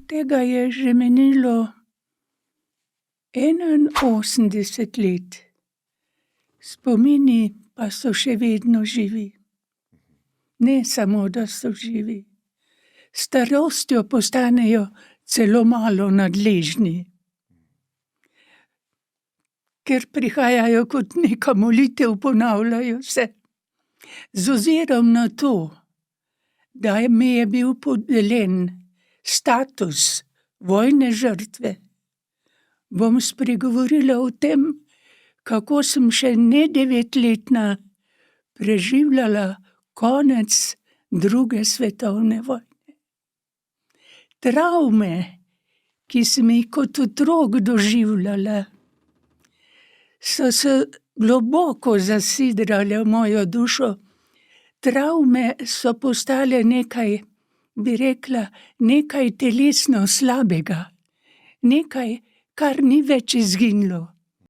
tega je že minilo 81 let. Spomini pa so še vedno živi. Ne samo, da so živi. S starostjo postanejo celo malo nadležni. Ker prihajajo kot neka molitev, ponavljajo se. Z ozirom na to, da mi je bil podeljen status vojne žrtve, bom spregovorila o tem, kako sem še ne 9-letna preživljala konec druge svetovne vojne. Travme, ki sem jih kot otrok doživljala, so se globoko zasidrale v mojo dušo. Travme so postale nekaj, bi rekla, nekaj telesno slabega. Nekaj, kar ni več izginilo.